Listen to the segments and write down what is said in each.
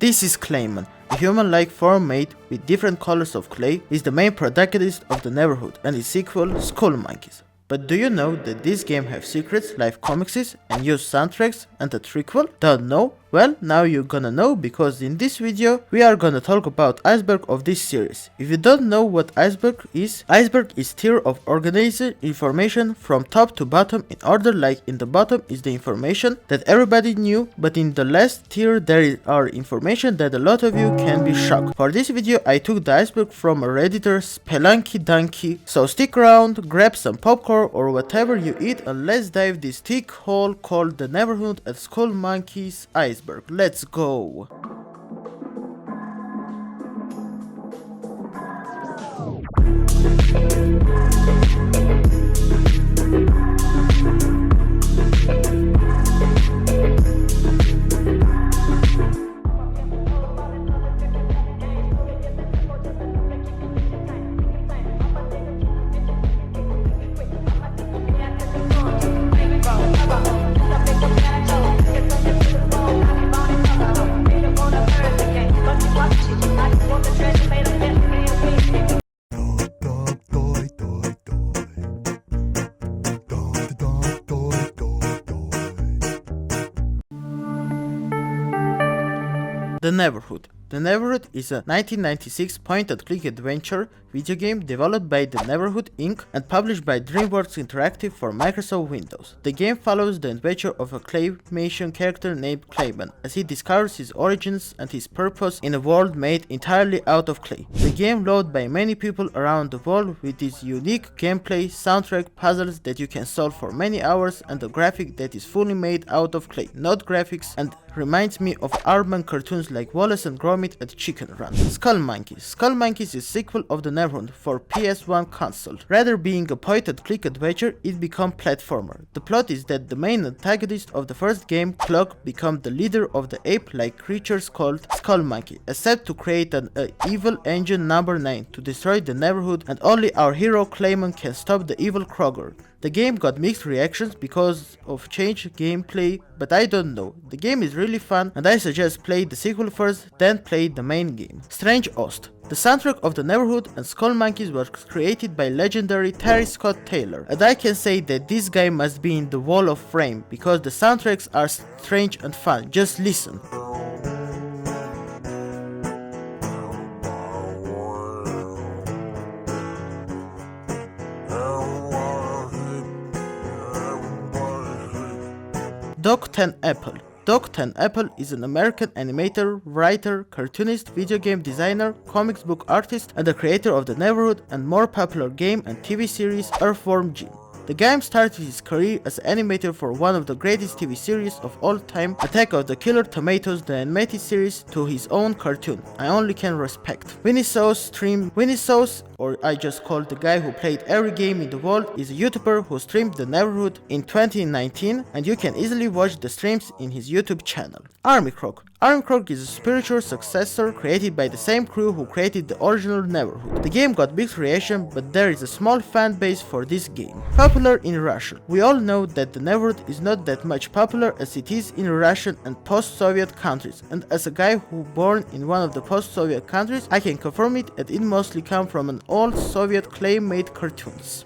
This is Clayman, a human-like form made with different colors of clay, is the main protagonist of the Neverhood and its sequel, Skullmonkeys. But do you know that this game have secrets like comics and used soundtracks and a prequel? Don't know? Well, now you're gonna know, because in this video we are gonna talk about Iceberg of this series. If you don't know what Iceberg is tier of organized information from top to bottom in order. Like in the bottom is the information that everybody knew, but in the last tier there are information that a lot of you can be shocked. For this video I took the iceberg from a redditor Spelunky Donkey, so stick around, grab some popcorn or whatever you eat, and let's dive this thick hole called the Neverhood and Skullmonkeys Iceberg. Let's go! The Neverhood. The Neverhood is a 1996 point-and-click adventure video game developed by the Neverhood Inc. and published by DreamWorks Interactive for Microsoft Windows. The game follows the adventure of a claymation character named Clayman as he discovers his origins and his purpose in a world made entirely out of clay. The game loved by many people around the world with its unique gameplay, soundtrack, puzzles that you can solve for many hours, and a graphic that is fully made out of clay, not graphics, and reminds me of Aardman cartoons like Wallace and Gromit and Chicken Run. Skullmonkeys. Skullmonkeys is a sequel of the Neverhood for PS1 console. Rather being a point-and-click adventure, it became platformer. The plot is that the main antagonist of the first game, Clock, becomes the leader of the ape-like creatures called Skullmonkey, except to create an evil engine number 9 to destroy the Neverhood, and only our hero Clayman can stop the evil Kroger. The game got mixed reactions because of changed gameplay, but I don't know. The game is really fun and I suggest play the sequel first, then play the main game. Strange Host. The soundtrack of the Neverhood and Skullmonkeys was created by legendary Terry Scott Taylor, and I can say that this guy must be in the Wall of Fame because the soundtracks are strange and fun. Just listen. Doc 10 Apple. Doc 10 Apple is an American animator, writer, cartoonist, video game designer, comics book artist, and the creator of the Neverhood and more popular game and TV series Earthworm Jim. The guy started his career as an animator for one of the greatest TV series of all time, Attack of the Killer Tomatoes, the animated series, to his own cartoon. I only can respect. Winnie Sauce, or I just call the guy who played every game in the world, is a YouTuber who streamed the Neverhood in 2019, and you can easily watch the streams in his YouTube channel. Army Croc. Army Croc is a spiritual successor created by the same crew who created the original Neverhood. The game got mixed reaction, but there is a small fan base for this game. Popular in Russia. We all know that the Neverhood is not that much popular as it is in Russian and post-Soviet countries, and as a guy who born in one of the post-Soviet countries, I can confirm it, and it mostly comes from an old Soviet clay-made cartoons.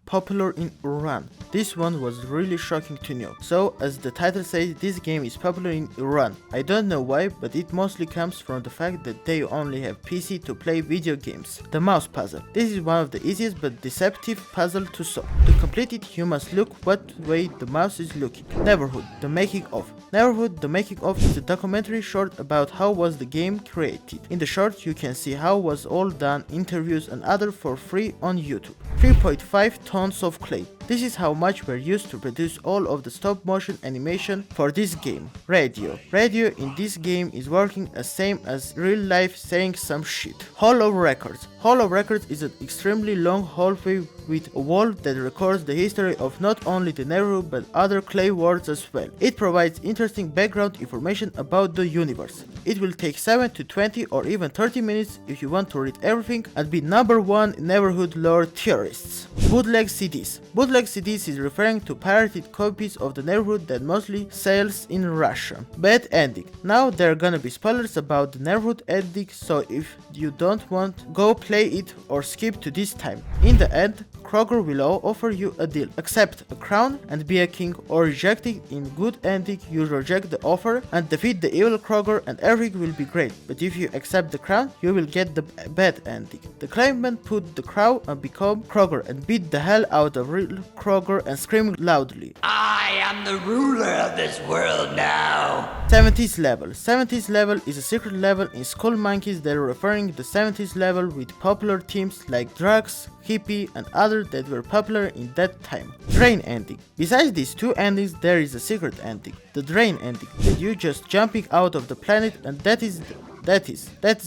Popular in Iran. This one was really shocking to know. So, as the title says, this game is popular in Iran. I don't know why, but it mostly comes from the fact that they only have PC to play video games. The Mouse Puzzle. This is one of the easiest but deceptive puzzle to solve. To complete it, you must look what way the mouse is looking. Neverhood, the making of. Neverhood, the making of is a documentary short about how was the game created. In the short, you can see how was all done, interviews and other for free on YouTube. 3.5 tons of clay. This is how much were used to produce all of the stop motion animation for this game. Radio. Radio in this game is working as same as real life saying some shit. Hall of Records. Hall of Records is an extremely long hallway with a wall that records the history of not only the Neverhood but other clay worlds as well. It provides interesting background information about the universe. It will take 7 to 20 or even 30 minutes if you want to read everything and be number one Neverhood lore theorists. Bootleg CDs. Bootleg Bootleg CDs is referring to pirated copies of the Neverhood that mostly sells in Russia. Bad ending. Now there are gonna be spoilers about the Neverhood ending, so if you don't want, go play it or skip to this time. In the end, Kroger will offer you a deal. Accept a crown and be a king, or reject it. In good ending, you reject the offer and defeat the evil Kroger and everything will be great. But if you accept the crown, you will get the bad ending. The claimant put the crown and become Kroger and beat the hell out of real Kroger and scream loudly, I am the ruler of this world now. 70s level. 70s level is a secret level in Skullmonkeys that are referring to the 70s level with popular themes like drugs, hippie and others that were popular in that time. Drain ending. Besides these two endings, there is a secret ending. The drain ending, that you just jumping out of the planet and that's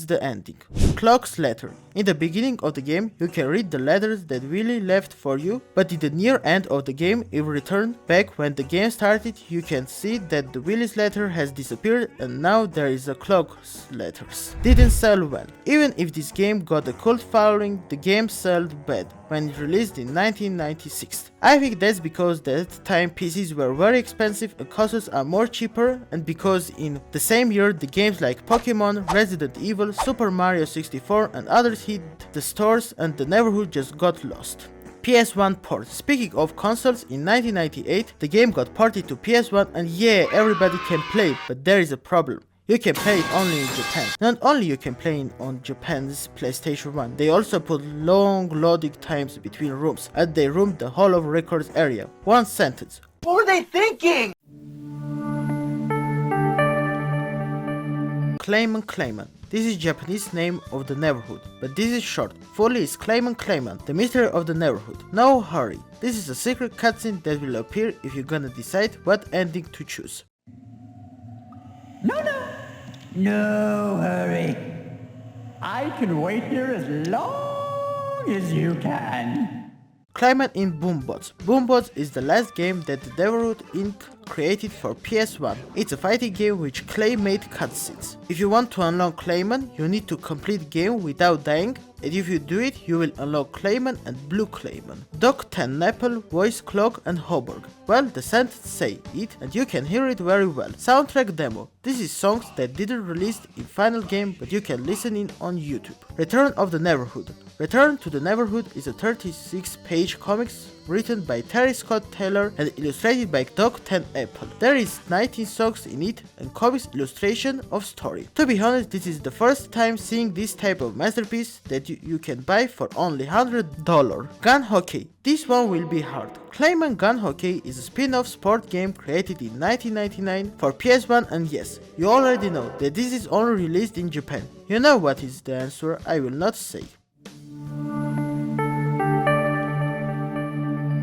the ending. Clock's letter. In the beginning of the game, you can read the letters that Willy left for you, but in the near end of the game, if you return back when the game started, you can see that the Willy's letter has disappeared and now there is a Clock's letters. Didn't sell well. Even if this game got a cult following, the game sold bad when it released in 1996. I think that's because at that time PCs were very expensive and consoles are more cheaper, and because in the same year the games like Pokemon, Resident Evil, Super Mario 64 and others hit the stores and the Neverhood just got lost. PS1 port. Speaking of consoles, in 1998 the game got ported to PS1 and yeah, everybody can play it, but there is a problem. You can play it only in Japan. Not only you can play it on Japan's PlayStation 1, they also put long loading times between rooms, and they roomed the Hall of Records area. One sentence. What were they thinking? Claimant. This is Japanese name of the Neverhood, but this is short. Fully is Claimant, the mystery of the Neverhood. No hurry. This is a secret cutscene that will appear if you're gonna decide what ending to choose. No hurry. I can wait here as long as you can. Climate in Boombots. Boombots is the last game that the Neverhood Inc. created for PS1. It's a fighting game which Clay made cutscenes. If you want to unlock Clayman, you need to complete game without dying, and if you do it, you will unlock Clayman and Blue Clayman. Doc 10 Nepal, Voice Clock and Hoborg. Well, the sentence say it, and you can hear it very well. Soundtrack demo. This is songs that didn't release in final game, but you can listen in on YouTube. Return of the Neverhood. Return to the Neverhood is a 36-page comics written by Terry Scott Taylor and illustrated by Doc 10 Apple. There is 19 songs in it and comics illustration of story. To be honest, this is the first time seeing this type of masterpiece that you can buy for only $100. Gun Hockey. This one will be hard. Clayman Gun Hockey is a spin-off sport game created in 1999 for PS1, and yes, you already know that this is only released in Japan. You know what is the answer, I will not say.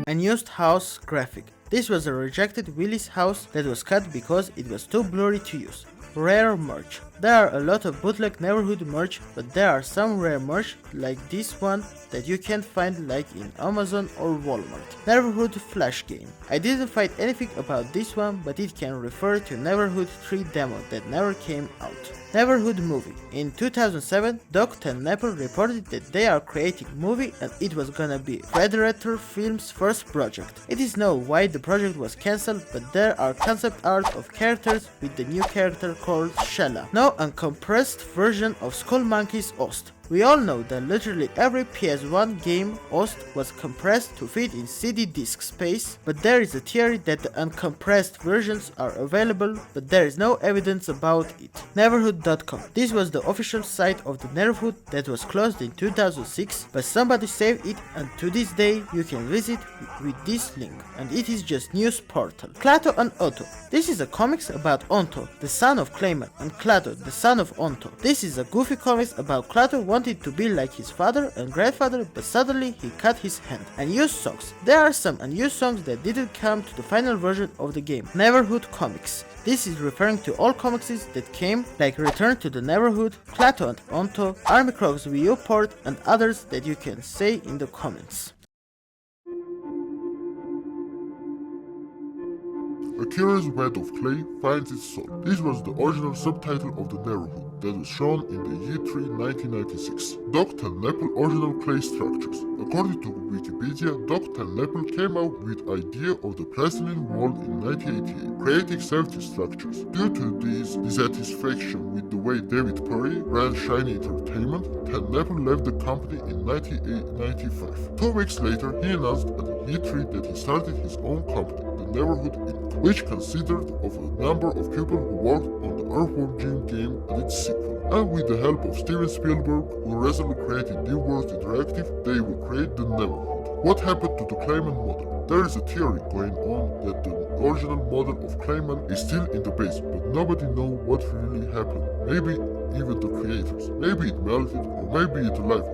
Unused house graphic. This was a rejected Willy's house that was cut because it was too blurry to use. Rare merch. There are a lot of bootleg Neverhood merch, but there are some rare merch like this one that you can't find like in Amazon or Walmart. Neverhood Flash Game. I didn't find anything about this one, but it can refer to Neverhood 3 demo that never came out. Neverhood movie. In 2007, Doc 10 Nepal reported that they are creating movie and it was gonna be Federator Films' first project. It is known why the project was cancelled, but there are concept art of characters with the new character called Shella. Now a compressed version of Skullmonkeys Ost. We all know that literally every PS1 game Ost was compressed to fit in CD disk space, but there is a theory that the uncompressed versions are available, but there is no evidence about it. Neverhood.com. This was the official site of the Neverhood that was closed in 2006, but somebody saved it and to this day you can visit with this link, and it is just news portal. Klato and Otto. This is a comics about Onto, the son of Clayman, and Klato, the son of Onto. This is a goofy comics about Klato wanted to be like his father and grandfather, but suddenly he cut his hand. Unused songs. There are some unused songs that didn't come to the final version of the game. Neverhood comics. This is referring to all comics that came, like Return to the Neverhood, Klato and Onto, Army Croc's Wii U port, and others that you can say in the comments. A curious bed of clay finds its soul. This was the original subtitle of the Neverhood. that was shown in the E3 1996. Doc Tenneple original clay structures. According to Wikipedia, Doc Tenneple came out with idea of the Plastilin World in 1988, creating 70 structures. Due to this dissatisfaction with the way David Perry ran Shiny Entertainment, Tenneple left the company in 1995. 2 weeks later, he announced at E3 that he started his own company, the Neverhood Inc., which consisted of a number of people who worked on the Earthworm Jim game and its sequel. And with the help of Steven Spielberg, who recently created DreamWorks Interactive, they will create the Neverhood. What happened to the Clayman model? There is a theory going on that the original model of Clayman is still in the base, but nobody knows what really happened. Maybe even the creators. Maybe it melted, or maybe it alive.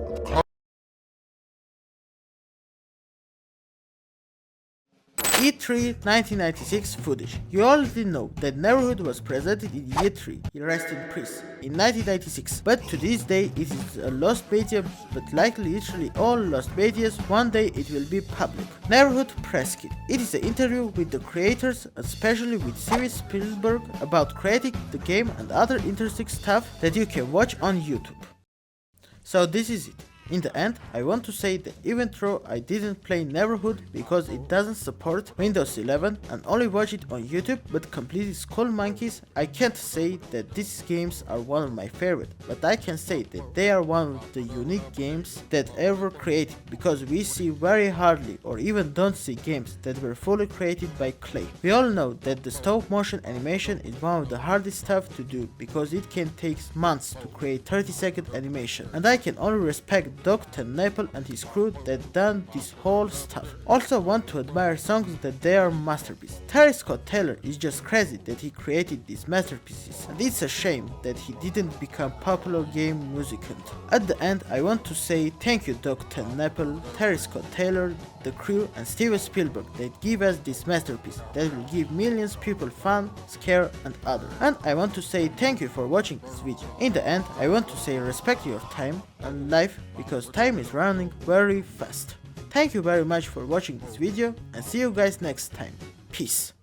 E3 1996 footage. You already know that Neverhood was presented in E3, rest in peace, in 1996, but to this day it is a lost beta, but like literally all lost betas, one day it will be public. Neverhood press kit. It is an interview with the creators, especially with Steven Spielberg, about creating the game and other interesting stuff that you can watch on YouTube. So this is it. In the end, I want to say that even though I didn't play Neverhood because it doesn't support Windows 11 and only watch it on YouTube but completed Skullmonkeys, I can't say that these games are one of my favorite, but I can say that they are one of the unique games that ever created, because we see very hardly or even don't see games that were fully created by clay. We all know that the stop motion animation is one of the hardest stuff to do because it can take months to create 30-second animation, and I can only respect Doc Tenneple and his crew that done this whole stuff. Also want to admire songs that they are masterpieces. Terry Scott Taylor is just crazy that he created these masterpieces, and it's a shame that he didn't become popular game musician. At the end, I want to say thank you Doc Tenneple, Terry Scott Taylor, the crew and Steven Spielberg that give us this masterpiece that will give millions people fun, scare and other. And I want to say thank you for watching this video. In the end, I want to say respect your time and life, because time is running very fast. Thank you very much for watching this video and see you guys next time. Peace.